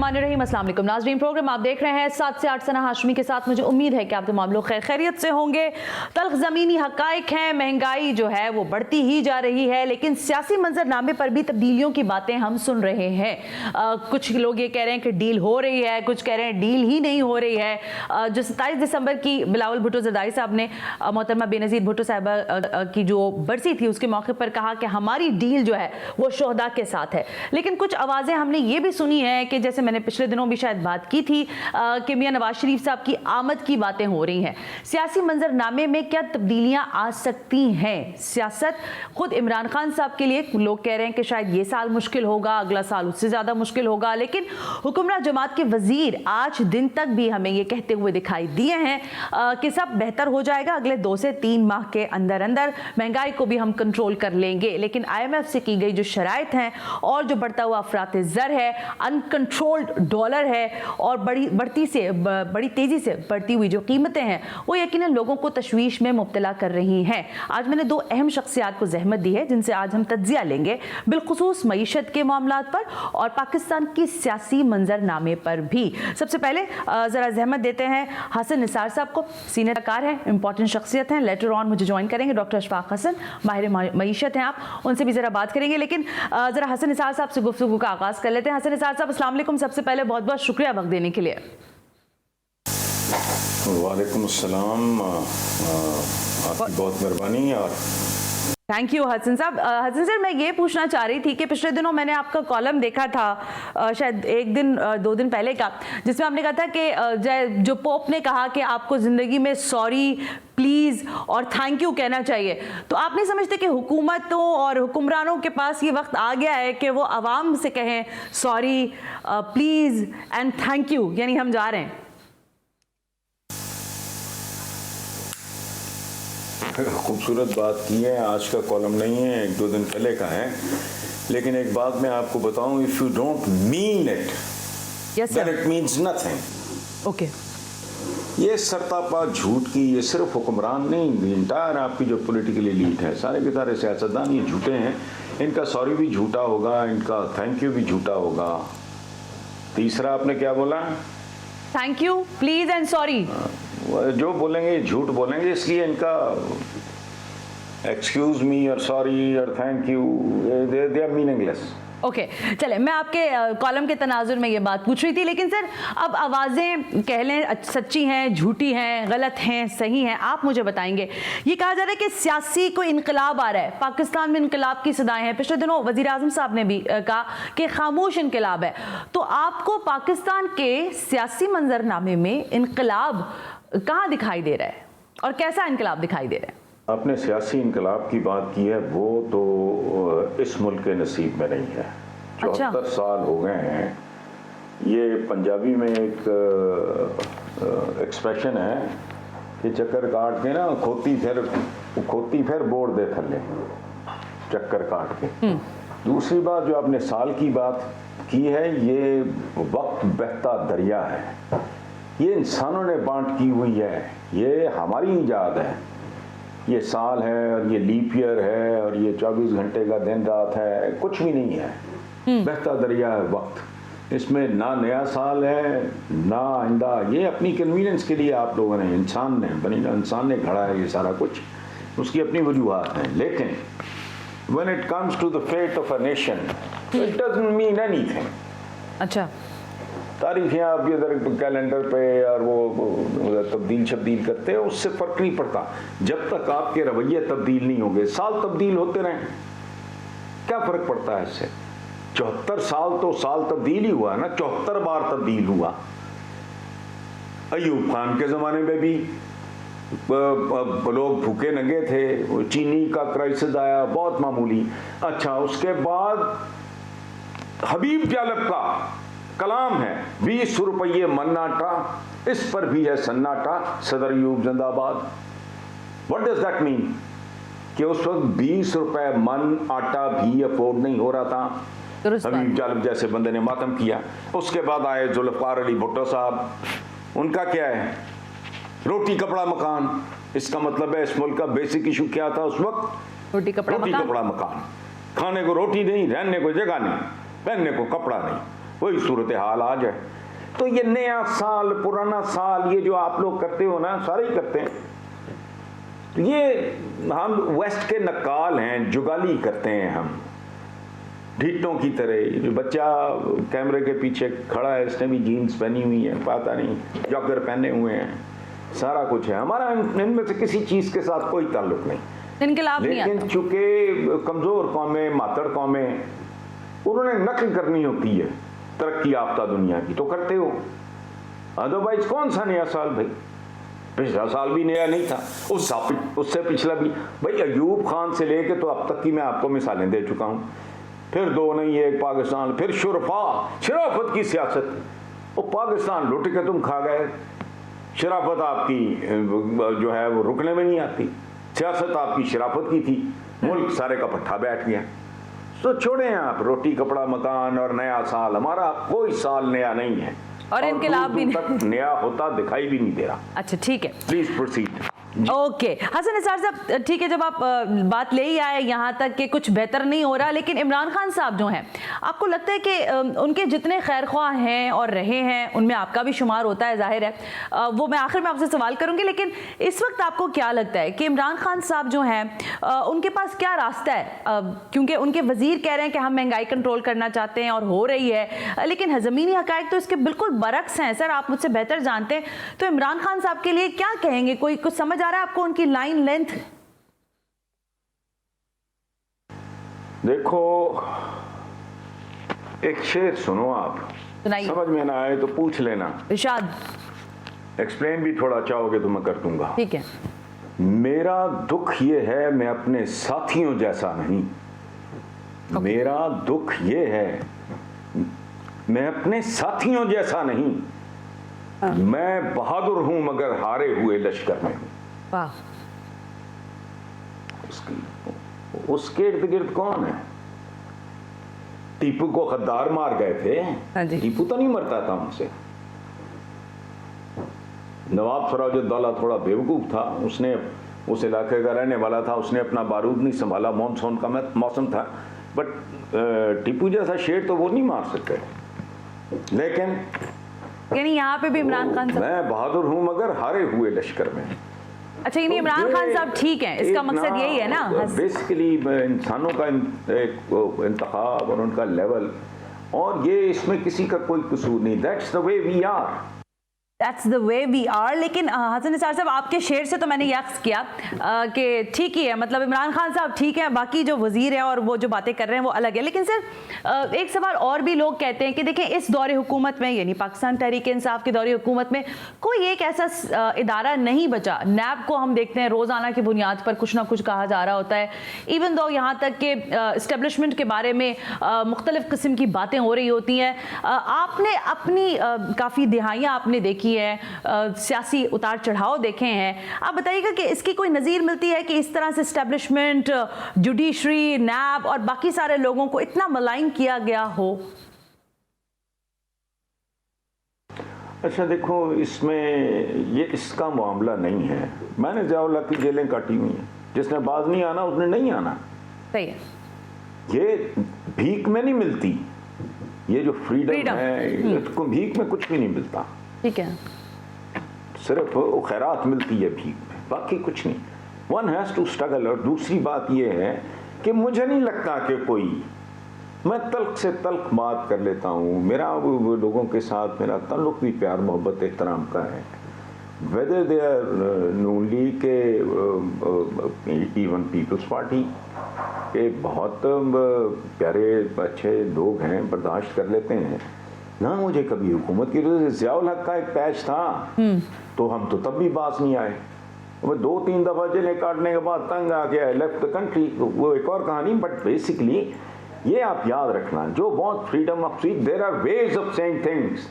बिस्मिल्लाहिर्रहमानिर्रहीम। अस्सलाम वालेकुम नाज़रीन, प्रोग्राम आप देख रहे हैं 7 से 8 सना हाशमी के साथ। मुझे उम्मीद है कि आप तमाम लोग खैरियत से होंगे। तल्ख ज़मीनी हक़ाइक़ हैं, महंगाई जो है वो बढ़ती ही जा रही है, लेकिन सियासी मंजरनामे पर भी तब्दीलियों की बातें हम सुन रहे हैं। कुछ लोग ये कह रहे हैं कि डील हो रही है, कुछ कह रहे हैं डील ही नहीं हो रही है। जो 27 दिसंबर की बिलावल भुट्टो ज़रदारी साहब ने मोहतरमा बेनज़ीर भुट्टो साहिबा की जो बरसी थी उसके मौके पर कहा कि हमारी डील जो है वो शोहदा के साथ है, लेकिन कुछ आवाज़ें हमने ये भी सुनी है कि जैसे मैंने पिछले दिनों भी शायद बात की थी कि मियां नवाज शरीफ साहब की आमद की बातें हो रही हैं। सियासी मंजरनामे में क्या तब्दीलियां आ सकती हैं? सियासत खुद इमरान खान साहब के लिए लोग कह रहे हैं कि शायद ये साल मुश्किल होगा, अगला साल उससे ज़्यादा मुश्किल होगा, लेकिन हुक्मरान जमात के वजीर आज दिन तक भी हमें ये कहते हुए दिखाई दिए हैं कि सब बेहतर हो जाएगा, अगले 2 से 3 माह के अंदर अंदर महंगाई को भी हम कंट्रोल कर लेंगे। लेकिन IMF से की गई जो शराइत हैं और जो बढ़ता हुआ अफरात ज़र है, अनकंट्रोल्ड डॉलर है और बड़ी तेज़ी से बढ़ती हुई जो कीमतें हैं वो यकीनन लोगों को तशवीश में मुब्तला कर रही हैं। आज मैंने 2 अहम शख्सियात को ज़हमत दी है जिनसे आज हम तज्जिया लेंगे, बिलखुसूस मईशत के मामलात पर और पाकिस्तान की सियासी मंजरनामे पर भी। सबसे पहले ज़रा ज़हमत देते हैं हसन निसार साहब को, सीनियर कार हैं, इंपॉर्टेंट शख्सियत हैं, लेटर ऑन मुझे ज्वाइन करेंगे। डॉक्टर अशफाक हसन माहिर मईशत हैं, आप उनसे भी ज़रा बात करेंगे, लेकिन ज़रा हसन निसार साहब से गुफ्तगू का आगाज़ कर लेते हैं। हसन निसार साहब अस्सलाम वालेकुम, सबसे पहले बहुत बहुत शुक्रिया वक्त देने के लिए। वालेकुम अस्सलाम, आपकी बहुत मेहरबानी। और थैंक यू हसन साहब। हसन सर, मैं ये पूछना चाह रही थी कि पिछले दिनों मैंने आपका कॉलम देखा था, शायद 1 दिन 2 दिन पहले का, जिसमें आपने कहा था कि जो पोप ने कहा कि आपको ज़िंदगी में सॉरी, प्लीज़ और थैंक यू कहना चाहिए। तो आप नहीं समझते कि हुकूमतों और हुक्मरानों के पास ये वक्त आ गया है कि वो आवाम से कहें sorry, please and thank you, यानी हम जा रहे हैं? खूबसूरत बात की है। आज का कॉलम नहीं है, 1-2 दिन पहले का है, लेकिन एक बात मैं आपको बताऊं, if you don't mean it then it means nothing. Okay, ये सरतापा झूठ की, ये सिर्फ हुक्मरान नहीं, इंटायर आपकी जो पॉलिटिकल एलीट है, सारे के सारे सियासतदान ये झूठे हैं। इनका सॉरी भी झूठा होगा, इनका थैंक यू भी झूठा होगा। तीसरा आपने क्या बोला? Thank you, please and sorry. जो बोलेंगे झूठ बोलेंगे, इसलिए इनका एक्सक्यूज मी और सॉरी और thank you they are meaningless. Okay, चले, मैं आपके कॉलम के तनाजुर में ये बात पूछ रही थी, लेकिन सर अब आवाज़ें कह लें सच्ची हैं, झूठी हैं, गलत हैं, सही हैं, आप मुझे बताएंगे। ये कहा जा रहा है कि सियासी कोई इनकलाब आ रहा है, पाकिस्तान में इनकलाब की सदाएं हैं। पिछले दिनों वज़ीर आज़म साहब ने भी कहा कि खामोश इनकलाब है। तो आपको पाकिस्तान के सियासी मंजरनामे में इनकलाब कहाँ दिखाई दे रहा है और कैसा इनकलाब दिखाई दे रहा है? आपने सियासी इनकलाब की बात की है, वो तो इस मुल्क के नसीब में नहीं है। 74 साल हो गए हैं। ये पंजाबी में एक एक्सप्रेशन है कि चक्कर काट के ना खोती फिर बोड़ दे थले, चक्कर काट के। दूसरी बात जो आपने साल की बात की है, ये वक्त बहता दरिया है, ये इंसानों ने बांट की हुई है, ये हमारी ईजाद है। ये साल है और ये लीप ईयर है और ये 24 घंटे का दिन रात है, कुछ भी नहीं है। बहता दरिया है वक्त, इसमें ना नया साल है ना आइंदा। ये अपनी कन्वीनियंस के लिए आप लोगों ने, इंसान ने घड़ा है ये सारा कुछ, उसकी अपनी वजूहात हैं। लेकिन when it comes to the fate of a nation, it doesn't mean anything। अच्छा, तारीखें आप इधर कैलेंडर पे और वो तब्दील करते हैं, उससे फर्क नहीं पड़ता जब तक आपके रवैये तब्दील नहीं होंगे। साल तब्दील होते रहें, क्या फर्क पड़ता है इससे? 74 साल तो साल तब्दील ही हुआ ना, 74 बार तब्दील हुआ। अयूब खान के ज़माने में भी लोग भूखे नंगे थे, चीनी का क्राइसिस आया, बहुत मामूली। अच्छा, उसके बाद हबीब जालब का कलाम है, 20 रुपये मन आटा, इस पर भी है सन्नाटा, सदर अयूब जिंदाबाद। What does that mean? कि उस वक्त 20 रुपए मन आटा भी अफोर्ड नहीं हो रहा था। हबीब जालिब जैसे बंदे ने मातम किया। उसके बाद आए जुल्फ़िकार अली भुट्टो साहब, उनका क्या है? रोटी कपड़ा मकान। इसका मतलब है इस मुल्क का बेसिक इशू क्या था उस वक्त? रोटी कपड़ा मकान। खाने को रोटी नहीं, रहने को जगह नहीं, पहनने को कपड़ा नहीं। वही सूरत हाल आ जाए। तो ये नया साल पुराना साल ये जो आप लोग करते हो ना, सारे ही करते हैं। तो ये हम वेस्ट के नक्काल हैं, जुगाली करते हैं हम ढीटों की तरह। जो बच्चा कैमरे के पीछे खड़ा है, इसने भी जीन्स पहनी हुई है, पता नहीं जॉगर पहने हुए हैं, सारा कुछ है। हमारा इनमें से किसी चीज़ के साथ कोई ताल्लुक नहीं। इनकलाब नहीं आता। लेकिन चूंकि कमज़ोर कौमें, मातड़ कौमें, उन्होंने नकल करनी होती है तरक्की याफ्ता दुनिया की, तो करते हो। अदरवाइज कौन सा नया साल भाई? पिछला साल भी नया नहीं था, उससे पिछला भी। भाई अयूब खान से लेके तो अब तक की मैं आपको मिसालें दे चुका हूँ। फिर दो नहीं, एक पाकिस्तान, फिर शराफत की सियासत। वो पाकिस्तान लुट के तुम खा गए, शराफत आपकी जो है वो रुकने में नहीं आती। सियासत आपकी शराफत की थी, मुल्क सारे का पट्टा बैठ गया। तो छोड़ें आप रोटी कपड़ा मकान और नया साल। हमारा कोई साल नया नहीं है और इनकलाब भी तक नया होता दिखाई भी नहीं दे रहा। अच्छा ठीक है, please proceed. Okay Hasan Nisar साहब, ठीक है, जब आप बात ले ही आए यहाँ तक कि कुछ बेहतर नहीं हो रहा, लेकिन इमरान खान साहब जो हैं, आपको लगता है कि उनके जितने खैरख्वाह हैं और रहे हैं उनमें आपका भी शुमार होता है, जाहिर है, वो मैं आखिर में आपसे सवाल करूंगी। लेकिन इस वक्त आपको क्या लगता है कि इमरान खान साहब जो हैं उनके पास क्या रास्ता है? क्योंकि उनके वजीर कह रहे हैं कि हम महंगाई कंट्रोल करना चाहते हैं और हो रही है, लेकिन ज़मीनी हकायक तो इसके बिल्कुल बरक्स हैं। सर आप मुझसे बेहतर जानते हैं, तो इमरान खान साहब के लिए क्या कहेंगे? कोई कुछ समझ आ रहा है आपको उनकी लाइन लेंथ? देखो, एक शेर सुनो, आप समझ में ना आए तो पूछ लेना, इरशाद। एक्सप्लेन भी थोड़ा चाहोगे तो मैं कर दूंगा। ठीक है। मेरा दुख ये है मैं अपने साथियों जैसा नहीं। मेरा दुख ये है मैं अपने साथियों जैसा नहीं। मैं बहादुर हूं मगर हारे हुए लश्कर में हूं। वाह। उसके इर्द गिर्द कौन है? टीपू को गद्दार मार गए थे, टीपू तो नहीं मरता था उनसे। नवाब सिराजुद्दौला थोड़ा बेवकूफ था, उसने उस इलाके का रहने वाला था, उसने अपना बारूद नहीं संभाला, मानसून का मौसम था, बट टीपू जैसा शेर तो वो नहीं मार सकते। लेकिन यानी यहाँ पे भी इमरान खान साहब, मैं बहादुर हूं मगर हारे हुए लश्कर में। अच्छा, यानी इमरान खान साहब ठीक हैं, इसका मकसद यही है ना? बेसिकली इंसानों का एक इंतखाब और उनका लेवल, और ये इसमें किसी का कोई कसूर नहीं। That's the way we are. That's the way we are. लेकिन हसन निसार साहब, आपके शेर से तो मैंने यक्स किया कि ठीक ही है, मतलब इमरान खान साहब ठीक है, बाकी जो वजीर है और वो जो बातें कर रहे हैं वो अलग है। लेकिन सर एक सवाल और भी लोग कहते हैं कि देखें, इस दौरे हुकूमत में, यानी पाकिस्तान तहरीक इंसाफ के दौरे हुकूमत में कोई एक ऐसा इदारा नहीं बचा। नैब को हम देखते हैं रोज़ाना की बुनियाद पर कुछ ना कुछ कहा जा रहा होता है, इवन दो यहाँ तक कि इस्टेब्लिशमेंट के बारे में मुख्तलिफ किस्म की बातें हो रही होती हैं। आपने अपनी काफ़ी दिहाइयाँ आपने देखी है, सियासी उतार चढ़ाव देखे हैं, आप बताइएगा कि इसकी कोई नज़ीर मिलती है कि इस तरह से एस्टेब्लिशमेंट, जुडिशरी, नैब और बाकी सारे लोगों को इतना मलाइन किया गया हो? अच्छा देखो, इसमें ये इसका मामला नहीं है। मैंने ज़ियाउल्लाह की जेलें काटी हुई हैं, जिसने बाज नहीं आना उसने नहीं आना। सही है। ये भीख में नहीं मिलती, ये जो फ्रीडम है इसको भीख में कुछ भी नहीं मिलता। ठीक है, सिर्फ खैरात मिलती है भीख में, बाकी कुछ नहीं। One has to struggle. और दूसरी बात यह है कि मुझे नहीं लगता कि कोई, मैं तल्ख से तल्ख बात कर लेता हूँ, मेरा वो लोगों के साथ मेरा ताल्लुक भी प्यार मोहब्बत एहतराम का है। Whether they are Noon league के, इवन पीपल्स पार्टी के बहुत प्यारे अच्छे लोग हैं, बर्दाश्त कर लेते हैं ना। मुझे कभी हुकूमत की वजह से ज़ियाउल हक का एक पैच था तो हम तो तब भी बात नहीं आए। मैं 2-3 दफ़ा जेलें काटने के बाद तंग आ गया, लेफ्ट द कंट्री, वो एक और कहानी। बट बेसिकली ये आप याद रखना, जो बहुत freedom of speech, there are ways of saying things.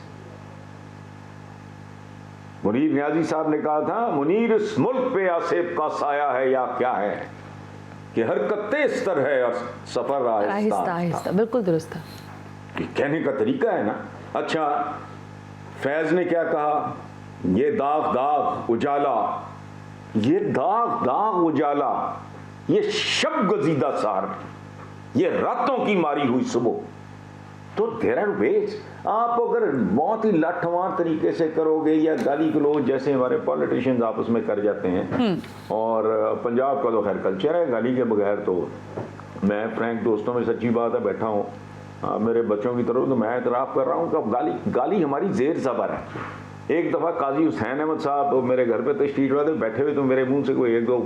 Munir Niazi साहब ने कहा था, मुनीर इस मुल्क पे आसेब का साया है या क्या है, कि हरकत तेज तर है और सफर आहिस्ता आहिस्ता। बिल्कुल दुरुस्त है, कहने का तरीका है ना। अच्छा, फैज ने क्या कहा, ये दाग दाग उजाला, ये दाग दाग उजाला, ये शब गजीदा सार, ये रातों की मारी हुई सुबह। तो देयर आर वेज। आप अगर बहुत ही लाठमार तरीके से करोगे या गाली गलौज जैसे हमारे पॉलिटिशियंस आपस में कर जाते हैं, और पंजाब का तो खैर कल्चर है गाली के बगैर, तो मैं फ्रैंक दोस्तों में सच्ची बात है बैठा हूँ मेरे बच्चों की तरफ, तो मैं इतराफ़ कर रहा हूँ कि गाली हमारी जेर ज़बर है। एक दफ़ा काजी हुसैन अहमद साहब मेरे घर पे तशरीफ लाते बैठे हुए, तो मेरे मुंह से कोई एक दो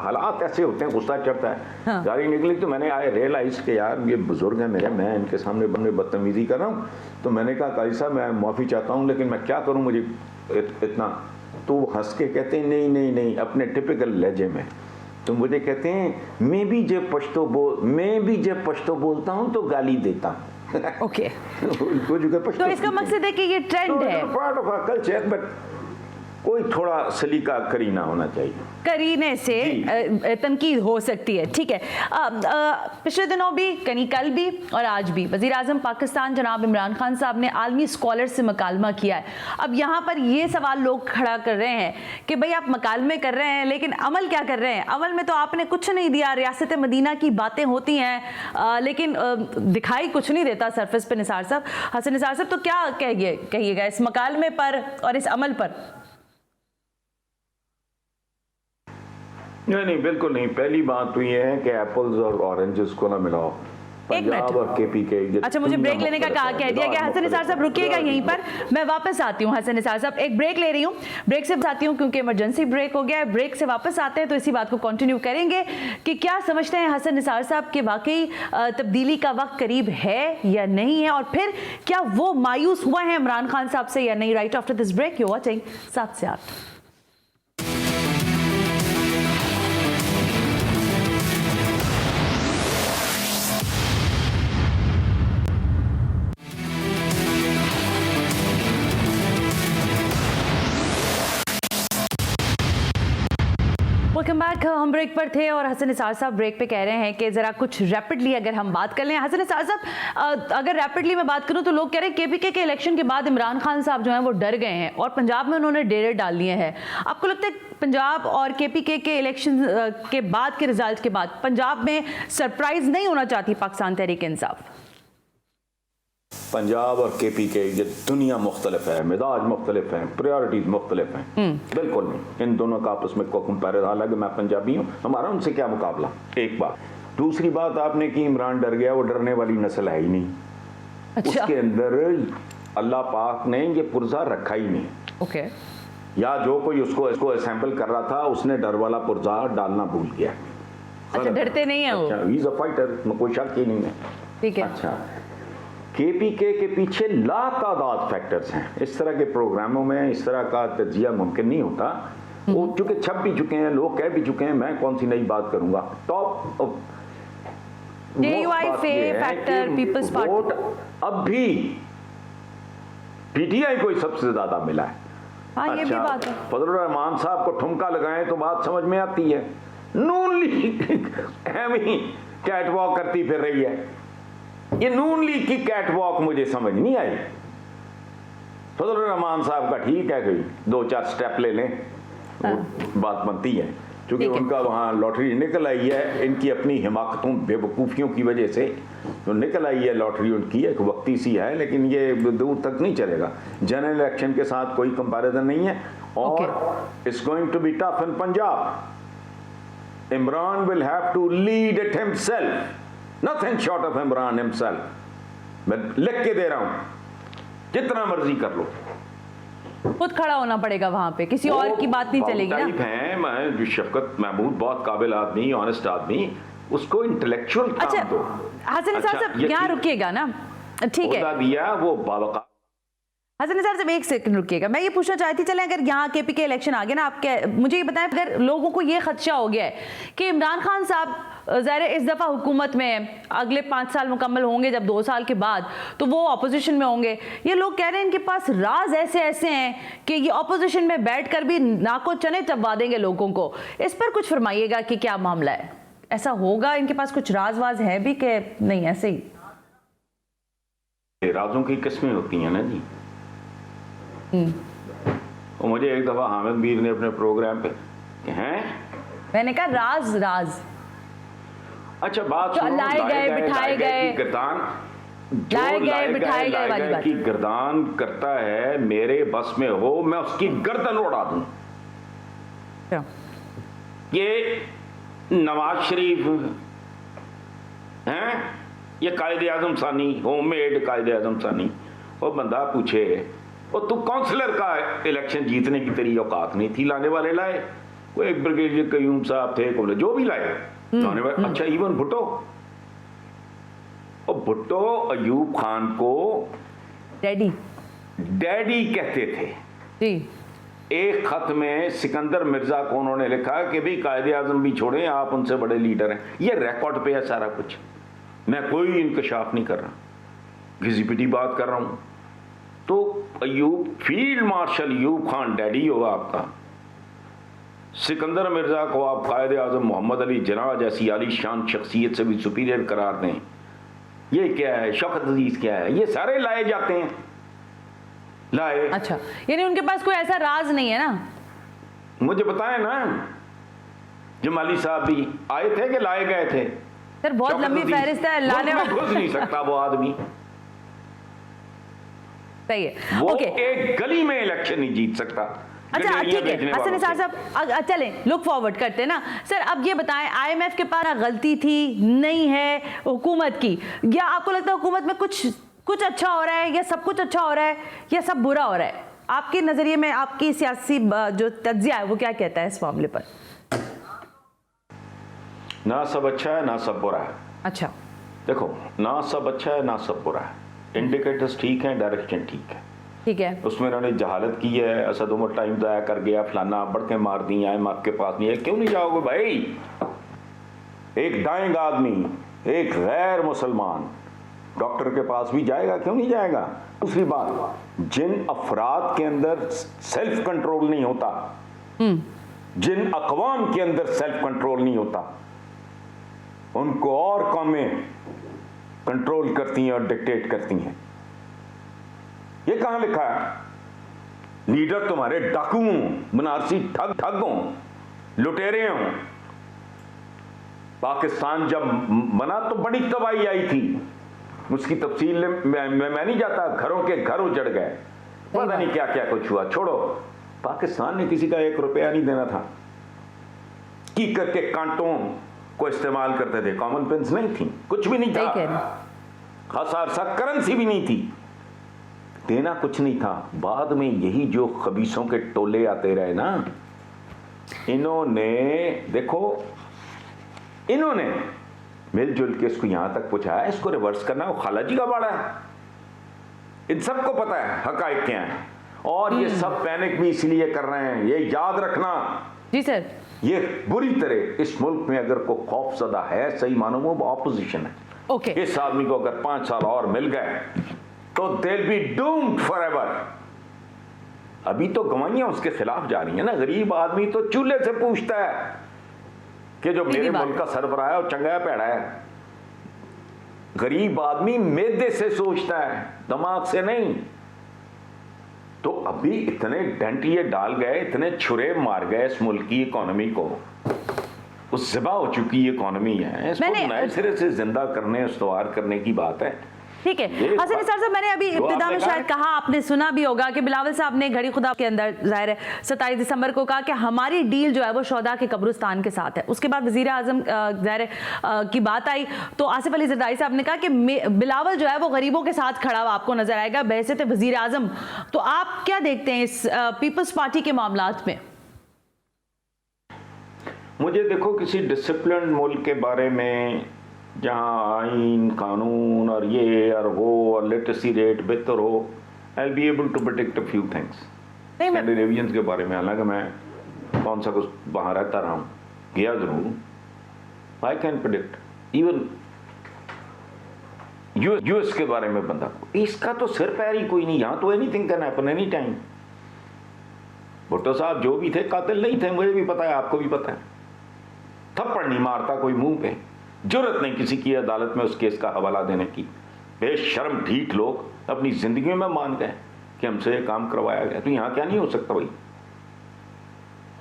हालात ऐसे होते हैं, गुस्सा चढ़ता है, हाँ। गाली निकली, तो मैंने आए रियलाइज़ कि यार ये बुजुर्ग है मेरे, मैं इनके सामने बदतमीजी कर रहा हूँ। तो मैंने कहा काजी साहब मैं माफ़ी चाहता हूँ, लेकिन मैं क्या करूँ, मुझे इतना। तो वो हंस के कहते हैं नहीं नहीं नहीं, अपने टिपिकल लहजे में। तो मुझे कहते हैं मैं भी जब पश्तो बोलता हूँ तो गाली देता हूँ। ओके तो इसका मकसद है कि ये ट्रेंड है, पार्ट ऑफ कल्चर, बट कोई थोड़ा सलीका करीना होना चाहिए, करीने से तनकीद हो सकती है। ठीक है, पिछले दिनों भी, कल भी और आज भी वज़ीर आज़म पाकिस्तान जनाब इमरान खान साहब ने आलमी स्कॉलर से मकालमा किया है। अब यहाँ पर ये सवाल लोग खड़ा कर रहे हैं कि भाई आप मकालमे कर रहे हैं लेकिन अमल क्या कर रहे हैं? अमल में तो आपने कुछ नहीं दिया, रियासत मदीना की बातें होती हैं लेकिन दिखाई कुछ नहीं देता सरफेस पे। निसार साहब, हसन निसार साहब, तो क्या कहिएगा इस मकालमे पर और इस अमल पर? नहीं बिल्कुल नहीं। पहली बात तो ये है कि एप्पल्स और ऑरेंजेस को ना मिलाओ, पंजाब और केपीके। अच्छा, मुझे ब्रेक लेने का कह दिया गया। हसन निसार साहब रुकिएगा यहीं पर, मैं वापस आती हूँ। हसन निसार साहब एक ब्रेक ले रही हूँ, ब्रेक से आती हूँ क्योंकि इमरजेंसी ब्रेक हो गया है। ब्रेक से वापस आते हैं तो इसी बात को कंटिन्यू करेंगे कि क्या समझते हैं हसन निसार साहब कि वाकई तब्दीली का वक्त करीब है या नहीं है, और फिर क्या वो मायूस हुआ है इमरान खान साहब से या नहीं। Right after this break, you watching 7 से 8। Welcome back. हम ब्रेक पर थे और हसन निसार साहब ब्रेक पे कह रहे हैं कि ज़रा कुछ रैपिडली अगर हम बात कर लें। हसन निसार साहब, अगर रैपिडली मैं बात करूं तो लोग कह रहे हैं केपीके के इलेक्शन के बाद इमरान खान साहब जो हैं वो डर गए हैं और पंजाब में उन्होंने डेरे डाल लिए हैं। आपको लगता है पंजाब और केपीके के इलेक्शन के बाद के रिजल्ट के बाद पंजाब में सरप्राइज नहीं होना चाहती पाकिस्तान तहरीक इंसाफ? पंजाब और केपीके ये दुनिया मुख्तलिफ है, मिजाज मुख्तलिफ हैं, प्रायोरिटीज मुख्तलिफ हैं, बिल्कुल नहीं। इन दोनों का आपस में कोई कंपैरिजन, हालांकि मैं पंजाबी हूँ, हमारा उनसे क्या मुकाबला, एक बात। दूसरी बात आपने की इमरान डर गया, वो डरने वाली नस्ल है ही नहीं। अच्छा। उसके अंदर अल्लाह पाक ने ये पुर्जा रखा ही नहीं। ओके। या जो कोई उसको असेंबल कर रहा था उसने डर वाला पुर्जा डालना भूल गया। अच्छा, डरते नहीं है वो। ही इज अ फाइटर, कोई शक ही नहीं है। ठीक है। अच्छा, केपीके के पीछे लातादाद फैक्टर्स हैं। इस तरह के प्रोग्रामों में इस तरह का तजिया मुमकिन नहीं होता। वो चूंकि छप भी चुके हैं, लोग कह भी चुके हैं, मैं कौन सी नई बात करूंगा। टॉप फैक्टर, पीपल्स पार्टी, अब भी पीटीआई को सबसे ज्यादा मिला है। हाँ, ये भी बात है। फजलुर रहमान साहब को ठुमका लगाएं तो बात समझ में आती है। नून लीग कैट वॉक करती फिर रही है। ये नून लीग की कैट वॉक मुझे समझ नहीं आई। फजलुर रहमान साहब का ठीक है, कोई 2-4 स्टेप ले लें, बात बनती है, क्योंकि उनका वहाँ लॉटरी निकल आई है। इनकी अपनी हिमाकतों बेवकूफ़ियों की वजह से तो निकल आई है लॉटरी उनकी, एक वक्ती सी है, लेकिन ये दूर तक नहीं चलेगा। जनरल इलेक्शन के साथ कोई कंपैरिजन नहीं है। और it's going to be tough in Punjab. Imran will have to lead it himself, Nothing short of Imran himself। मैं लिख के दे रहा हूं, जितना मर्जी कर लो, खुद खड़ा होना पड़ेगा वहां पे, किसी और की बात नहीं चलेगी ना। है मैं शफकत महमूद बहुत काबिल आदमी, ऑनेस्ट आदमी, उसको इंटेलेक्चुअल काम दो। हसन निसार साहब यहाँ रुकिएगा ना, ठीक है, दिया वो बाबा। हसन निसार साहब एक सेकंड रुकिएगा, मैं ये पूछना चाहती, चलें अगर यहाँ केपीके इलेक्शन आ गया ना, आप मुझे ये बताएं, अगर लोगों को ये खदशा हो गया है कि इमरान खान साहब ज़ाहिर इस दफ़ा हुकूमत में अगले 5 साल मुकम्मल होंगे, जब 2 साल के बाद तो वो अपोजिशन में होंगे, ये लोग कह रहे हैं इनके पास राज ऐसे ऐसे हैं कि ये अपोजिशन में बैठ कर भी नाको चने चबवा देंगे लोगों को। इस पर कुछ फरमाइएगा कि क्या मामला है, ऐसा होगा, इनके पास कुछ राज वाज है भी कि नहीं? ऐसे ही राजों की किस्में होती हैं ना जी। और मुझे एक दफा हामिद मीर ने अपने प्रोग्राम पे हैं, मैंने कहा राज। अच्छा बात लाए गए बिठाए गए, लाए गए बिठाए गए वाली बात की गर्दान करता है, मेरे बस में हो मैं उसकी गर्दन उड़ा दूं। क्या? ये नवाज शरीफ हैं, ये कायदे आजम सानी, होममेड कायदे आजम सानी। वो बंदा पूछे, वो तू काउंसलर का इलेक्शन जीतने की तेरी औकात नहीं थी, लाने वाले लाए, कोई एक ब्रिगेडियर कयूम साहब थे, को जो भी लाए लाने वाले। अच्छा इवन भुट्टो, और भुट्टो अयूब खान को डैडी कहते थे जी। एक खत में सिकंदर मिर्जा को उन्होंने लिखा कि भाई कायदे आजम भी छोड़ें, आप उनसे बड़े लीडर हैं। ये रिकॉर्ड पे है सारा कुछ, मैं कोई इंकशाफ नहीं कर रहा, घिसी पिटी बात कर रहा हूं। तो Ayub, field marshal Ayub Khan daddy हो आपका, सिकंदर मिर्जा को आप कायदे आजम मोहम्मद अली जिन्ना जैसी आलीशान शख्सियत से भी सुपीरियर करार दें, ये क्या है? शौकत अजीज क्या है? ये सारे लाए जाते हैं, लाए। अच्छा, यानी उनके पास कोई ऐसा राज नहीं है ना? मुझे बताएं ना, जमाली साहब भी आए थे कि लाए गए थे? सर बहुत लंबी फहरिस्त है लाने वाले। घुस नहीं सकता वो आदमी, सही है। वो ओके, एक गली में इलेक्शन नहीं जीत सकता। अच्छा ठीक है हसन निसार साहब, चलें लुक फॉरवर्ड करते हैं ना। सर अब ये बताएं, आईएमएफ के पास गलती थी नहीं है हुकूमत की, या आपको लगता है हुकूमत में कुछ अच्छा हो रहा है, या सब कुछ अच्छा हो रहा है, या सब बुरा हो रहा है? आपके नजरिए में आपकी सियासी जो तज्जिया है वो क्या कहता है इस मामले पर? ना सब अच्छा है ना सब बुरा है। अच्छा, देखो, ना सब अच्छा है ना सब बुरा है, इंडिकेटर्स ठीक हैं, डायरेक्शन ठीक है। ठीक है, उसमें उन्होंने जहालत की है, असद उमर टाइम ज़ाया कर गया, फलाना बढ़ के मार दी, आए आपके पास नहीं है, क्यों नहीं जाओगे भाई? एक दाएंग आदमी, एक गैर मुसलमान डॉक्टर के पास भी जाएगा, क्यों नहीं जाएगा? दूसरी बात, जिन अफराद के अंदर सेल्फ कंट्रोल नहीं होता, जिन अक़वाम के अंदर सेल्फ कंट्रोल नहीं होता, उनको और कौमें कंट्रोल करती हैं और डिक्टेट करती हैं। ये कहां लिखा है? लीडर तुम्हारे डाकू हों, बनारसी ठग हों, लुटेरे हों। पाकिस्तान जब बना तो बड़ी तबाही आई थी, उसकी तफसील मैं नहीं जाता, घरों के घर उजड़ गए, पता नहीं क्या क्या कुछ हुआ। छोड़ो, पाकिस्तान ने किसी का 1 रुपया नहीं देना था, की करके कांटों को इस्तेमाल करते थे, कॉमन पेंस नहीं थी, कुछ भी नहीं था, खासा अरसा करेंसी भी नहीं थी, देना कुछ नहीं था। बाद में यही जो खबीसों के टोले आते रहे ना, इन्होंने देखो, इन्होंने मिलजुल के इसको यहां तक पहुंचाया। इसको रिवर्स करना वो खाला जी का बाड़ा है, इन सबको पता है हकायक क्या है, और ये सब पैनिक भी इसलिए कर रहे हैं। ये याद रखना जी सर, ये बुरी तरह इस मुल्क में अगर कोई खौफजदा है, सही मानो वो ऑपोजिशन है। ओके, इस आदमी को अगर 5 साल और मिल गए तो they'll be doomed forever। अभी तो गवाहियां उसके खिलाफ जा रही है ना। गरीब आदमी तो चूल्हे से पूछता है कि जो मेरे मुल्क का सरबराह है वो चंगा है पैड़ा है। गरीब आदमी मैदे से सोचता है, दिमाग से नहीं। तो अभी इतने डेंट ये डाल गए, इतने छुरे मार गए इस मुल्क की इकोनॉमी को, उस ज़िबा हो चुकी इकोनॉमी है, इसको नए सिरे से जिंदा करने, इस्तवार करने की बात है। ठीक है हसन निसार साहब, मैंने अभी इब्तिदा में शायद कहा, आपने सुना भी होगा कि बिलावल साहब ने घड़ी खुदा के अंदर जाहिर है 27 दिसंबर को कहा कि हमारी डील जो है वो शौदा के कब्रिस्तान के साथ है। उसके बाद वजीर आजम जाहिर की बात आई तो आसिफ अली जरदारी साहब ने कहा कि बिलावल जो है वो गरीबों के साथ खड़ा हुआ आपको नजर आएगा बहैसियत वजीर आजम। तो आप क्या देखते हैं इस पीपल्स पार्टी के मामलात में? मुझे देखो, किसी डिसिप्लिन मुल्क के बारे में जहाँ आइन कानून और ये और वो और लिटरेसी रेट बेहतर हो, I be able to predict a few things. स्कैंडिनेवियंस के बारे में, हालांकि मैं कौन सा कुछ वहाँ रहता रहा हूँ, गया जरूर, I can predict even US के बारे में बंदा को, इसका तो सिर पैर ही कोई नहीं, यहाँ तो anything can happen any time. Bhutto साहब जो भी थे कातिल नहीं थे, मुझे भी पता है, आपको भी पता है। थप्पड़ नहीं मारता कोई मुंह पे, जुर्रत नहीं किसी की अदालत में उस केस का हवाला देने की। बेशर्म ढीठ लोग अपनी जिंदगी में मान गए कि हमसे ये काम करवाया गया, तो यहां क्या नहीं हो सकता भाई,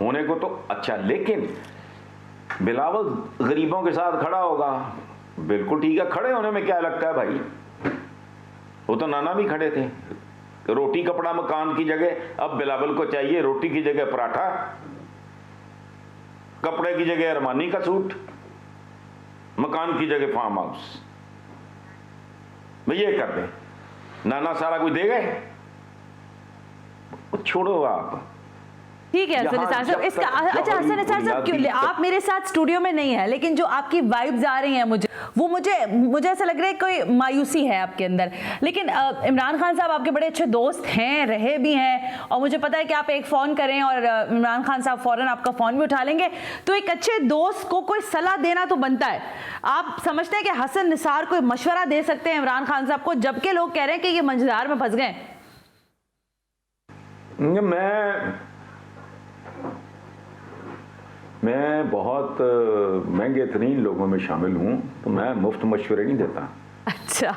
होने को तो अच्छा। लेकिन बिलावल गरीबों के साथ खड़ा होगा, बिल्कुल ठीक है, खड़े होने में क्या लगता है भाई, वो तो नाना भी खड़े थे, रोटी कपड़ा मकान की जगह अब बिलावल को चाहिए रोटी की जगह पराठा, कपड़े की जगह अरमानी का सूट, मकान की जगह फार्म हाउस। भाई ये कर दे, नाना सारा कुछ दे गए, छोड़ो आप। ठीक है हसन निसार साहब, इसका अच्छा हसन निसार साहब क्यों आप मेरे साथ स्टूडियो में नहीं है, लेकिन जो आपकी वाइब्स आ रही हैं मुझे ऐसा लग रहा है कोई मायूसी है आपके अंदर। लेकिन इमरान खान साहब आपके बड़े अच्छे दोस्त हैं, रहे भी हैं, और मुझे पता है कि आप एक फ़ोन करें और इमरान खान साहब फ़ौरन आपका फ़ोन भी उठा लेंगे। तो एक अच्छे दोस्त को कोई सलाह देना तो बनता है। आप समझते हैं कि हसन निसार कोई मशवरा दे सकते हैं इमरान खान साहब को, जबकि लोग कह रहे हैं कि ये मंझधार में फंस गए? मैं बहुत महंगे तरीन लोगों में शामिल हूँ, तो मैं मुफ्त मशवरे नहीं देता। अच्छा,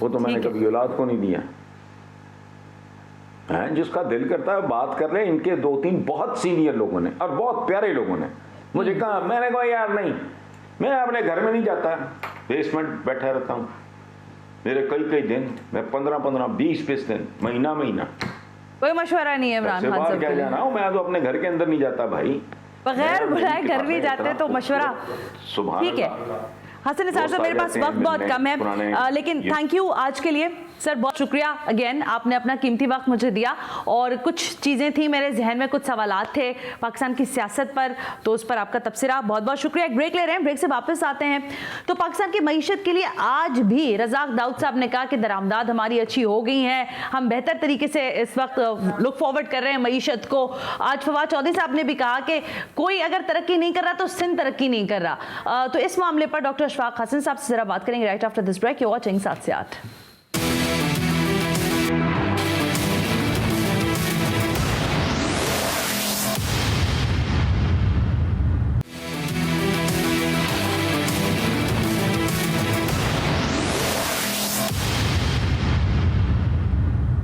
वो तो मैंने कभी औलाद को नहीं दिया है। जिसका दिल करता है बात कर ले। इनके 2-3 बहुत सीनियर लोगों ने और बहुत प्यारे लोगों ने मुझे कहा, मैंने कहा यार नहीं, मैं अपने घर में नहीं जाता, बेसमेंट बैठा रहता हूँ। मेरे कई दिन, मैं 15-15, 20-20 दिन, महीना कोई मशवरा नहीं है इमरान खान साहब। क्या जाना हूँ, मैं तो अपने घर के अंदर नहीं जाता भाई, बगैर बुलाए घर नहीं जाते, तो मशवरा ठीक है। हसन निसार साहब, मेरे पास वक्त बहुत कम है, लेकिन थैंक यू आज के लिए सर, बहुत शुक्रिया अगेन, आपने अपना कीमती वक्त मुझे दिया। और कुछ चीज़ें थी मेरे जहन में, कुछ सवालात थे पाकिस्तान की सियासत पर, तो उस पर आपका तबसरा। बहुत बहुत शुक्रिया। एक ब्रेक ले रहे हैं, ब्रेक से वापस आते हैं। तो पाकिस्तान की मईशत के लिए आज भी रज़ाक दाऊद साहब ने कहा कि दरामदाद हमारी अच्छी हो गई है, हम बेहतर तरीके से इस वक्त लुक फॉरवर्ड कर रहे हैं मईशत को। आज फवाद चौधरी साहब ने भी कहा कि कोई अगर तरक्की नहीं कर रहा तो सिंध तरक्की नहीं कर रहा। तो इस मामले पर डॉक्टर अशफाक हसन साहब से जरा बात करेंगे right after this break. You watching 7 से 8।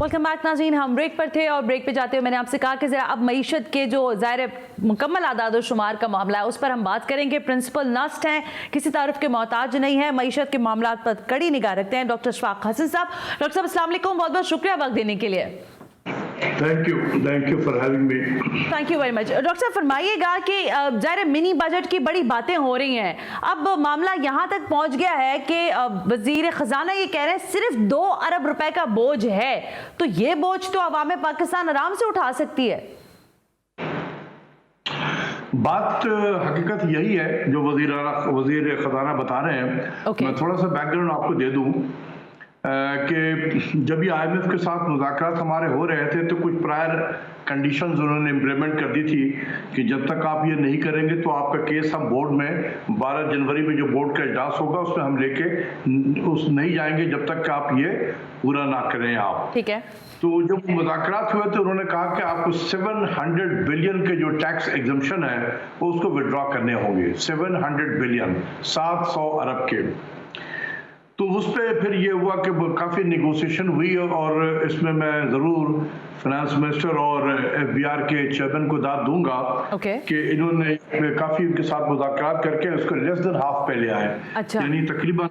वेलकम बैक नाज़रीन, हम ब्रेक पर थे और ब्रेक पे जाते हुए मैंने आपसे कहा कि ज़रा अब मईशत के जो ज़ाहिर मुकम्मल आदाद और शुमार का मामला है उस पर हम बात करेंगे। प्रिंसिपल नस्ट हैं, किसी तारुफ के मोहताज नहीं है, मईशत के मामला पर कड़ी निगाह रखते हैं डॉक्टर अशफाक हसन साहब। डॉक्टर साहब अस्सलाम वालेकुम, बहुत बहुत शुक्रिया वक्त देने के लिए। Thank you for having me. Thank you very much. Doctor साहब फरमाइएगा कि ज़ाहिर मिनी बजट की बड़ी बातें हो रही हैं, अब मामला यहाँ तक पहुँच गया है कि वजीर खजाना ये कह रहे हैं सिर्फ 2 अरब रुपए का बोझ है, तो ये बोझ तो अवाम पाकिस्तान आराम से उठा सकती है। बात हकीकत यही है जो वजीर खजाना बता रहे हैं। मैं थोड़ा सा बैकग्राउंड आपको दे दूं कि जब भी IMF के साथ मुज़ाकरात हमारे हो रहे थे तो कुछ प्रायर कंडीशंस उन्होंने इम्प्लीमेंट कर दी थी कि जब तक आप ये नहीं करेंगे तो आपका केस हम बोर्ड में 12 जनवरी में जो बोर्ड का इजलास होगा उसमें हम लेके नहीं जाएंगे जब तक आप ये पूरा ना करें आप। ठीक है। तो जब मुज़ाकरात हुए तो उन्होंने कहा कि आपको 700 बिलियन के जो टैक्स एग्जम्पशन है वो उसको विड्रॉ करने होंगे। 700 बिलियन, 700 अरब के। तो उस पर फिर ये हुआ कि काफ़ी नेगोशिएशन हुई और इसमें मैं ज़रूर फाइनेंस मिनिस्टर और FBR के चेयरमैन को दाद दूंगा कि इन्होंने काफ़ी उनके साथ मुज़ाकरात करके उसको लेस देन हाफ पे ले आए। अच्छा। यानी तकरीबन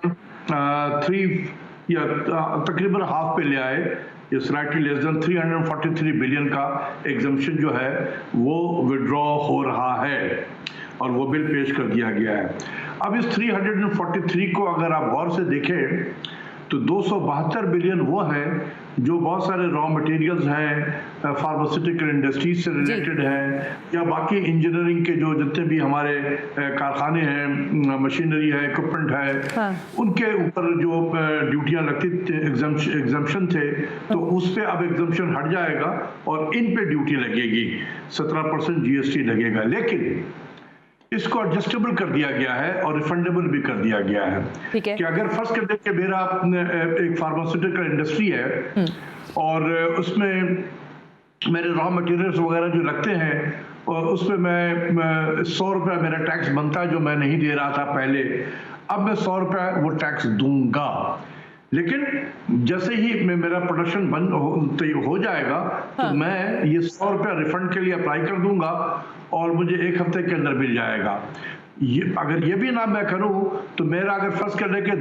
हाफ पे ले आए, ये स्लाइटली लेस देन 343 बिलियन का एग्जम्पशन जो है वो विड्रॉ हो रहा है और वो बिल पेश कर दिया गया है। अब इस 343 को अगर आप गौर से देखें तो 272 बिलियन वो है जो बहुत सारे रॉ मटेरियल्स हैं, फार्मास्यूटिकल इंडस्ट्रीज से रिलेटेड हैं, या बाकी इंजीनियरिंग के जो जितने भी हमारे कारखाने हैं, मशीनरी है, इक्विपमेंट है, हाँ। उनके ऊपर जो ड्यूटियां लगती एग्जम्पशन थे तो उस पे अब एग्जम्पशन हट जाएगा और इन पे ड्यूटी लगेगी, 17% GST लगेगा। लेकिन इसको एडजस्टेबल कर दिया गया है और रिफंडेबल भी कर दिया गया है। कि अगर फर्स्ट कर दे कि मेरा एक फार्मास्यूटिकल इंडस्ट्री है और उसमें मेरे रॉ मटेरियल्स वगैरह जो लगते हैं और उसमें मैं 100 रुपया मेरा टैक्स बनता है जो मैं नहीं दे रहा था पहले, अब मैं 100 रुपया वो टैक्स दूंगा। लेकिन जैसे ही मेरा प्रोडक्शन बंद हो जाएगा तो मैं ये 100 रुपया रिफंड के लिए अप्लाई कर दूंगा और मुझे 1 हफ्ते के अंदर मिल जाएगा। अगर ये भी ना मैं करूं तो मेरा अगर फर्ज करने के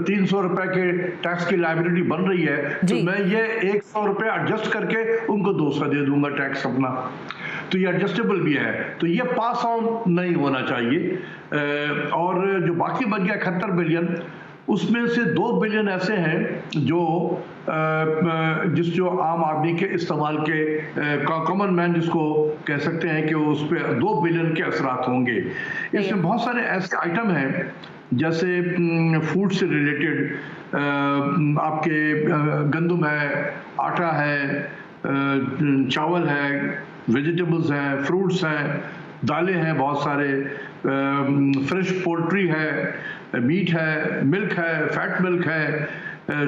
300 रुपए के टैक्स की लायबिलिटी बन रही है तो मैं ये 100 रुपए एडजस्ट करके उनको 200 दे दूंगा टैक्स अपना, तो ये एडजस्टेबल भी है। तो ये पास ऑन नहीं होना चाहिए। और जो बाकी बच गया 71 बिलियन, उसमें से 2 बिलियन ऐसे हैं जो आम आदमी के इस्तेमाल के कॉमन मैन जिसको कह सकते हैं कि उस पर 2 बिलियन के असरात होंगे। इसमें बहुत सारे ऐसे आइटम हैं जैसे फूड से रिलेटेड आपके गंदम है, आटा है, चावल है, वेजिटेबल्स हैं, फ्रूट्स हैं, दालें हैं, बहुत सारे फ्रेश पोल्ट्री है, मीट है, मिल्क है, फैट मिल्क है,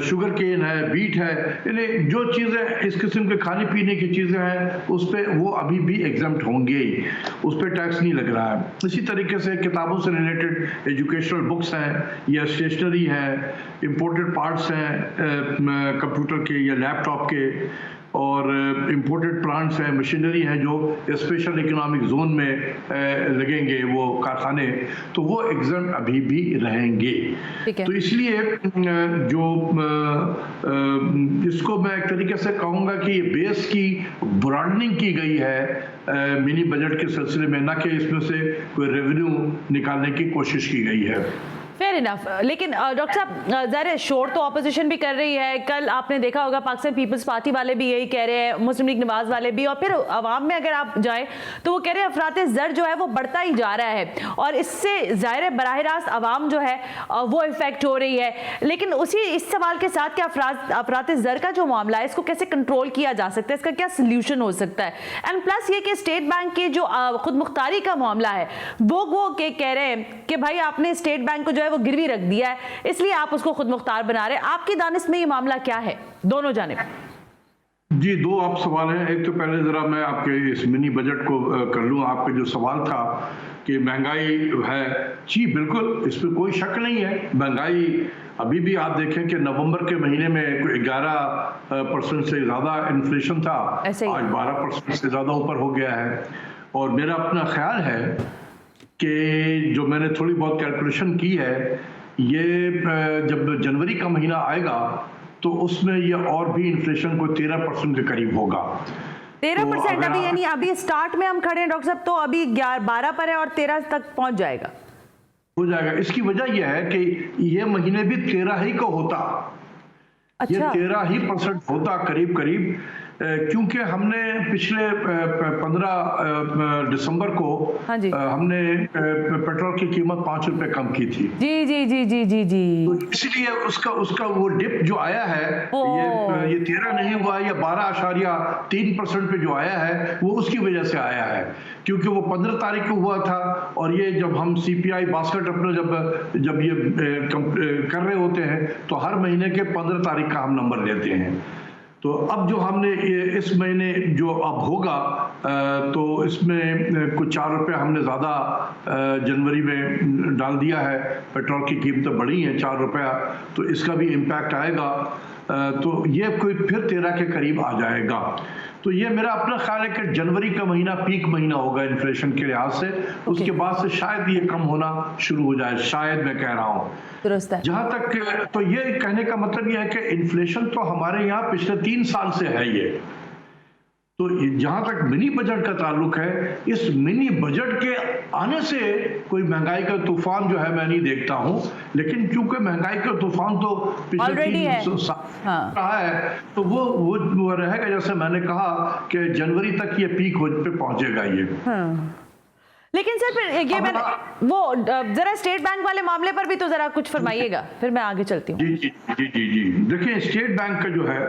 शुगर केन है, बीट है, यानी जो चीज़ें इस किस्म के खाने पीने की चीज़ें हैं उस पर वो अभी भी एग्जम्प्ट होंगे, उस पर टैक्स नहीं लग रहा है। इसी तरीके से किताबों से रिलेटेड एजुकेशनल बुक्स हैं या स्टेशनरी है, इम्पोर्टेड पार्ट्स हैं कंप्यूटर के या लैपटॉप के, और इम्पोर्टेड प्लांट्स हैं, मशीनरी हैं जो स्पेशल इकोनॉमिक जोन में लगेंगे वो कारखाने, तो वो एग्जम्प्ट अभी भी रहेंगे। तो इसलिए जो इसको मैं एक तरीके से कहूँगा कि ये बेस की ब्रॉडनिंग की गई है मिनी बजट के सिलसिले में, ना कि इसमें से कोई रेवेन्यू निकालने की कोशिश की गई है। Fair enough. लेकिन डॉक्टर साहब, ज़ाहिर शोर तो ऑपोजिशन भी कर रही है। कल आपने देखा होगा पाकिस्तान पीपल्स पार्टी वाले भी यही कह रहे हैं, मुस्लिम लीग नवाज वाले भी, और फिर अवाम में अगर आप जाएं तो वो कह रहे हैं अफराते ज़र जो है वो बढ़ता ही जा रहा है और इससे ज़ाहिर है बराह रास्त अवाम जो है वो इफेक्ट हो रही है। लेकिन इस सवाल के साथ क्या अफराते ज़र का जो मामला है इसको कैसे कंट्रोल किया जा सकता है, इसका क्या सोल्यूशन हो सकता है? एंड प्लस ये कि स्टेट बैंक की जो खुद मुख्तारी का मामला है वो कह रहे हैं कि भाई आपने स्टेट बैंक को जो है वो गिरवी रख दिया है, इसलिए आप उसको खुद मुख्तार बना रहे हैं। आपकी दानिश में ये मामला क्या है दोनों जानिब? जी, 2 आप सवाल हैं। एक तो पहले जरा मैं आपके इस मिनी बजट को कर लूँ। आपका जो सवाल था कि महंगाई है, जी बिल्कुल, इस पर कोई शक नहीं है। महंगाई अभी भी आप देखें कि नवंबर के महीने में 11% से ज़्यादा इन्फ्लेशन था, आज 12% से ज़्यादा ऊपर हो गया है। और मेरा अपना ख्याल है कि जो मैंने थोड़ी बहुत कैलकुलेशन की है, ये जब जनवरी का महीना आएगा तो उसमें ये और भी इन्फ्लेशन को 13% के करीब होगा। 13% अभी, यानी अभी स्टार्ट में हम खड़े हैं डॉक्टर साहब, तो अभी 12 पर है और 13 तक पहुंच जाएगा, हो जाएगा। इसकी वजह यह है कि ये महीने भी 13 ही का होता। अच्छा। ये 13% होता करीब करीब, क्योंकि हमने पिछले 15 दिसंबर को हमने पेट्रोल की कीमत 5 रुपए कम की थी। जी जी जी जी जी जी तो इसलिए उसका वो डिप जो आया है, ये 13 नहीं हुआ, ये 12.3% पे जो आया है वो उसकी वजह से आया है, क्योंकि वो 15 तारीख को हुआ था। और ये जब हम CPI बास्केट अपना जब ये कर रहे होते हैं तो हर महीने के 15 तारीख का हम नंबर लेते हैं। तो अब जो हमने इस महीने जो अब होगा तो इसमें कुछ 4 रुपये हमने ज़्यादा जनवरी में डाल दिया है। पेट्रोल की कीमतें बढ़ी हैं 4 रुपया, तो इसका भी इम्पैक्ट आएगा। तो ये कोई फिर 13 के करीब आ जाएगा। तो ये मेरा अपना ख्याल है कि जनवरी का महीना पीक महीना होगा इन्फ्लेशन के लिहाज से। उसके बाद से शायद ये कम होना शुरू हो जाए, शायद, मैं कह रहा हूँ। जहां तक तो ये कहने का मतलब ये है कि इन्फ्लेशन तो हमारे यहाँ पिछले 3 साल से है ये। तो जहां तक मिनी बजट का ताल्लुक है, इस मिनी बजट के आने से कोई महंगाई का तूफान जो है मैं नहीं देखता हूं। लेकिन क्योंकि महंगाई का तूफान तो पिछले 3 साल रहा है, तो वो रहेगा। जैसे मैंने कहा कि जनवरी तक ये पीक पे पहुंचेगा ये। लेकिन सर फिर ये मैंने वो जरा स्टेट बैंक वाले मामले पर भी तो जरा कुछ फरमाइएगा, फिर मैं आगे चलती हूँ। जी देखिए, स्टेट बैंक का जो है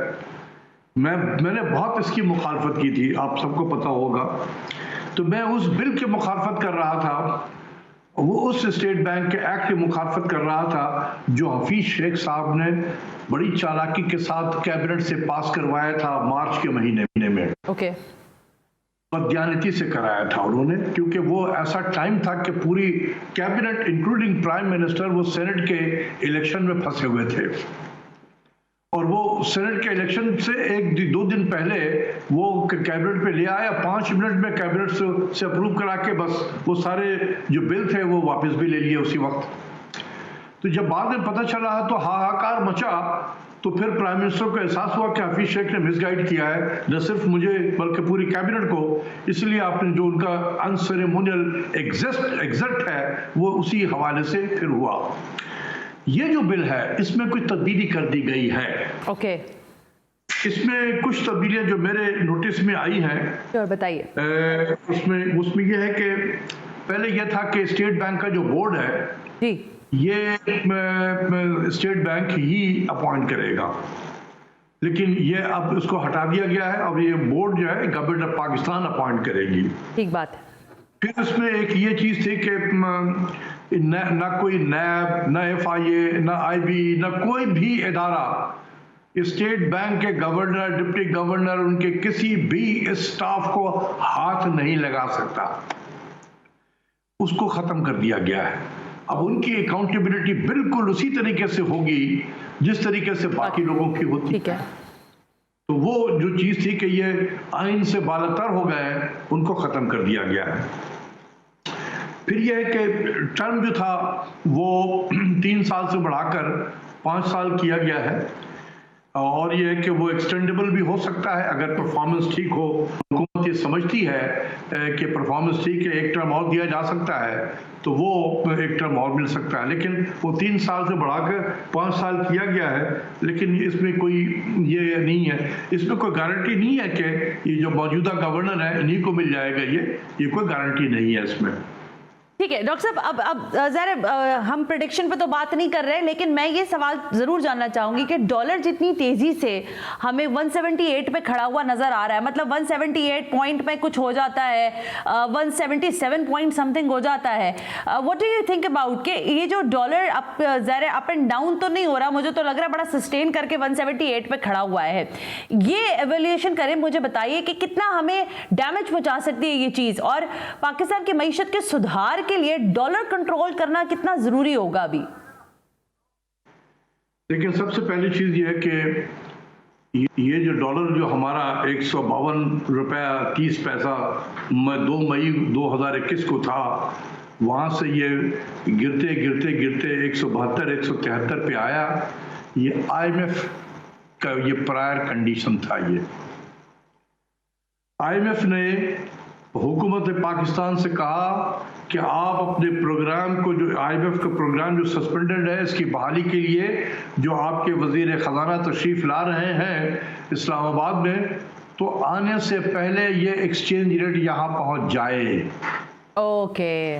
मैंने बहुत इसकी मुखालफत की थी, आप सबको पता होगा। तो मैं उस बिल की मुखालफत कर रहा था, वो उस स्टेट बैंक के एक्ट की मुखालफत कर रहा था जो हफीज शेख साहब ने बड़ी चालाकी के साथ कैबिनेट से पास करवाया था मार्च के महीने में। ओके। बदयानती से कराया था उन्होंने, क्योंकि वो ऐसा टाइम था कि पूरी कैबिनेट इंक्लूडिंग प्राइम मिनिस्टर वो सेनेट के इलेक्शन में फंसे हुए थे। और वो सेनेट के इलेक्शन से 1-2 दिन पहले वो कैबिनेट पे ले आया, 5 मिनट में कैबिनेट से अप्रूव करा के बस वो सारे जो बिल थे वो वापस भी ले लिए उसी वक्त। तो जब बाद में पता चला तो हाहाकार मचा, तो फिर प्राइम मिनिस्टर को एहसास हुआ कि हफीज शेख ने मिसगाइड किया है, न सिर्फ मुझे बल्कि पूरी कैबिनेट को, इसलिए आपने जो उनका अनसेरेमोनियल एग्जिट है वो उसी हवाले से फिर हुआ। ये जो बिल है इसमें कुछ तब्दीली कर दी गई है। ओके, इसमें कुछ तब्दीलियां जो मेरे नोटिस में आई हैं, बताइए। उसमें यह है कि पहले यह था कि स्टेट बैंक का जो बोर्ड है जी, ये स्टेट बैंक ही अपॉइंट करेगा, लेकिन ये अब उसको हटा दिया गया है। अब ये बोर्ड जो है गवर्नमेंट ऑफ पाकिस्तान अपॉइंट करेगी। ठीक बात है। फिर उसमें एक ये चीज थी कि ना कोई नैब, ना FIA, ना IB, ना कोई भी इदारा स्टेट बैंक के गवर्नर, डिप्टी गवर्नर, उनके किसी भी स्टाफ को हाथ नहीं लगा सकता। उसको खत्म कर दिया गया है। अब उनकी अकाउंटेबिलिटी बिल्कुल उसी तरीके से होगी जिस तरीके से बाकी लोगों की होती ठीक है। तो वो जो चीज थी कि ये आइन से बालातर हो गए, उनको खत्म कर दिया गया है। फिर यह है कि टर्म जो था वो 3 साल से बढ़ाकर 5 साल किया गया है, और यह है कि वो एक्सटेंडेबल भी हो सकता है अगर परफॉर्मेंस ठीक हो। हुकूमत ये समझती है कि परफॉर्मेंस ठीक है, एक टर्म और दिया जा सकता है, तो वो एक टर्म और मिल सकता है। लेकिन वो 3 साल से बढ़ाकर 5 साल किया गया है, लेकिन इसमें कोई ये नहीं है, इसमें कोई गारंटी नहीं है कि ये जो मौजूदा गवर्नर है इन्हीं को मिल जाएगा। ये कोई गारंटी नहीं है इसमें। ठीक है डॉक्टर साहब, अब ज़रा हम प्रेडिक्शन पे तो बात नहीं कर रहे, लेकिन मैं ये सवाल ज़रूर जानना चाहूंगी कि डॉलर जितनी तेज़ी से हमें 178 पे खड़ा हुआ नज़र आ रहा है, मतलब 178 पॉइंट में कुछ हो जाता है, 177 पॉइंट समथिंग हो जाता है, what do you think about कि ये जो डॉलर ज़रा अप एंड डाउन तो नहीं हो रहा, मुझे तो लग रहा है बड़ा सस्टेन करके 178 पे खड़ा हुआ है। ये एवेल्यूएशन करें, मुझे बताइए कि कितना हमें डैमेज पहुँचा सकती है ये चीज़, और पाकिस्तान की मईशत के सुधार के लिए डॉलर कंट्रोल करना कितना जरूरी होगा अभी? लेकिन सबसे पहली चीज ये है कि ये जो डॉलर जो हमारा 152 रुपया 30 पैसा 2 मई 2021 को था, वहां से ये गिरते गिरते गिरते 172 173 पे आया। ये IMF का ये प्रायर कंडीशन था। ये IMF ने हुकूमत पाकिस्तान से कहा कि आप अपने प्रोग्राम को, जो IMF का प्रोग्राम जो सस्पेंडेड है, इसकी बहाली के लिए जो आपके वजीर खजाना तशरीफ ला रहे हैं इस्लामाबाद में, तो आने से पहले ये एक्सचेंज रेट यहाँ पहुँच जाए। ओके,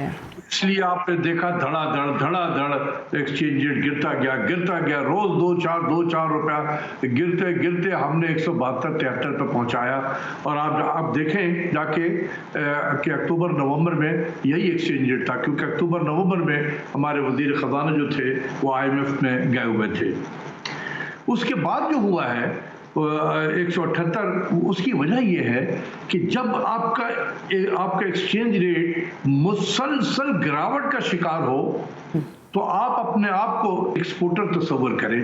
इसलिए आपने देखा धड़ाधड़ एक्सचेंज रेट गिरता गया, रोज 2-4 रुपया गिरते गिरते हमने 172-73 पे पहुंचाया। और आप देखें जाके कि अक्टूबर नवंबर में यही एक्सचेंज रेट था, क्योंकि अक्टूबर नवंबर में हमारे वजीर खजाना जो थे वो IMF में गए हुए थे। उसके बाद जो हुआ है 178, उसकी वजह यह है कि जब आपका एक्सचेंज रेट मुसलसल गिरावट का शिकार हो, तो आप अपने आप को एक्सपोर्टर तस्वर करें।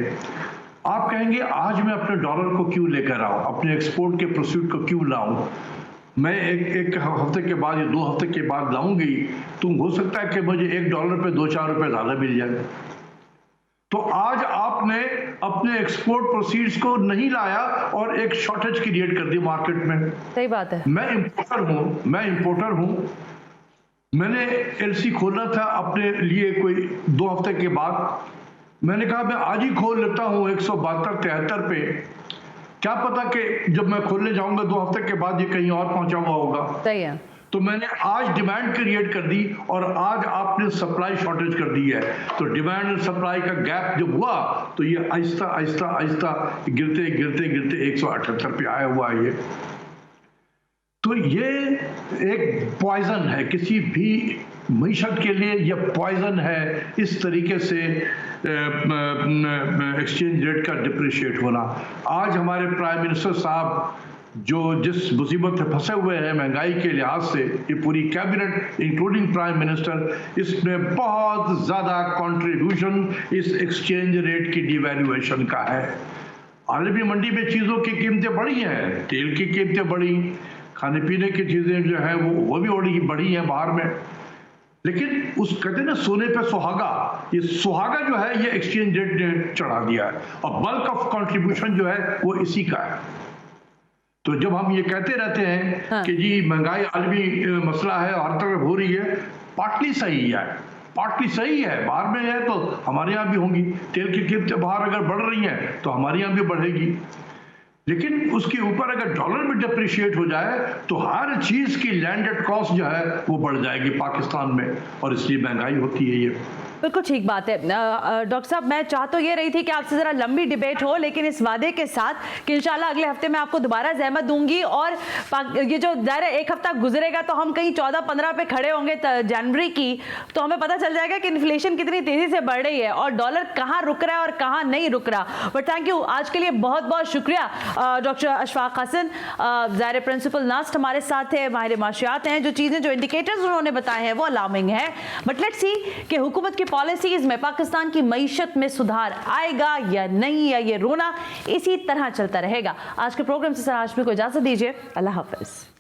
आप कहेंगे आज मैं अपने डॉलर को क्यों लेकर आऊं, अपने एक्सपोर्ट के प्रोसीड को क्यों लाऊं, मैं एक हफ्ते के बाद या 2 हफ्ते के बाद लाऊंगी, तो हो सकता है कि मुझे $1 पे 2-4 रुपए ज्यादा मिल जाए। तो आज आपने अपने एक्सपोर्ट प्रोसीड्स को नहीं लाया और एक शॉर्टेज क्रिएट कर दी मार्केट में। सही बात है। मैं इंपोर्टर हूं, मैंने LC खोलना था अपने लिए कोई 2 हफ्ते के बाद। मैंने कहा मैं आज ही खोल लेता हूं 172-73 पे, क्या पता कि जब मैं खोलने जाऊंगा 2 हफ्ते के बाद ये कहीं और पहुंचा हुआ होगा। सही है। तो मैंने आज डिमांड क्रिएट कर दी और आज आपने सप्लाई शॉर्टेज कर दी है। तो डिमांड और सप्लाई का गैप जब हुआ तो ये आहिस्ता आहिस्ता गिरते 178 पे आया हुआ है ये। तो ये एक पॉइजन है किसी भी मईशत के लिए, ये पॉइजन है इस तरीके से एक्सचेंज रेट का डिप्रिशिएट होना। आज हमारे प्राइम मिनिस्टर साहब जो जिस मुसीबत में फंसे हुए हैं महंगाई के लिहाज से, ये पूरी कैबिनेट इंक्लूडिंग प्राइम मिनिस्टर, इसमें बहुत ज़्यादा कंट्रीब्यूशन इस एक्सचेंज रेट की डिवैल्यूएशन का है। आलमी मंडी में चीज़ों की कीमतें बढ़ी हैं, तेल की कीमतें बढ़ी, खाने पीने की चीज़ें जो है वो भी बढ़ी हैं बाहर में। लेकिन उस कहते हैं ना सोने पे सुहागा, ये सुहागा जो है ये एक्सचेंज रेट ने चढ़ा दिया है और बल्क ऑफ कंट्रीब्यूशन जो है वो इसी का है। तो जब हम ये कहते रहते हैं कि जी महंगाई आलमी मसला है, हर तरफ हो रही है, पार्टली सही है, पार्टली सही है। बाहर में है तो हमारे यहाँ भी होंगी, तेल की कीमतें बाहर अगर बढ़ रही हैं तो हमारे यहाँ भी बढ़ेगी। लेकिन उसके ऊपर अगर डॉलर में डिप्रिशिएट हो जाए तो हर चीज की लैंडेड कॉस्ट जो है वो बढ़ जाएगी पाकिस्तान में, और इसलिए महंगाई होती है। ये बिल्कुल ठीक बात है। डॉक्टर साहब, मैं चाह तो ये रही थी कि आपसे ज़रा लंबी डिबेट हो, लेकिन इस वादे के साथ कि इंशाल्लाह अगले हफ्ते मैं आपको दोबारा ज़हमत दूंगी, और ये जो दायरा एक हफ्ता गुजरेगा तो हम कहीं 14-15 पे खड़े होंगे जनवरी की, तो हमें पता चल जाएगा कि इन्फ्लेशन कितनी तेज़ी से बढ़ रही है और डॉलर कहाँ रुक रहा है और कहाँ नहीं रुक रहा। बट थैंक यू, आज के लिए बहुत बहुत शुक्रिया डॉक्टर अशफाक हसन, ज़ाहिर प्रिंसिपल नास्ट हमारे साथ है, माहिर माशियात हैं। जो चीज़ें, जो इंडिकेटर्स उन्होंने बताए हैं वो अलार्मिंग है, बट लेट्स सी कि हुकूमत की पॉलिसीज में पाकिस्तान की मईशत में सुधार आएगा या नहीं, या ये रोना इसी तरह चलता रहेगा। आज के प्रोग्राम से सर हाशमी को इजाजत दीजिए। अल्लाह हाफिज।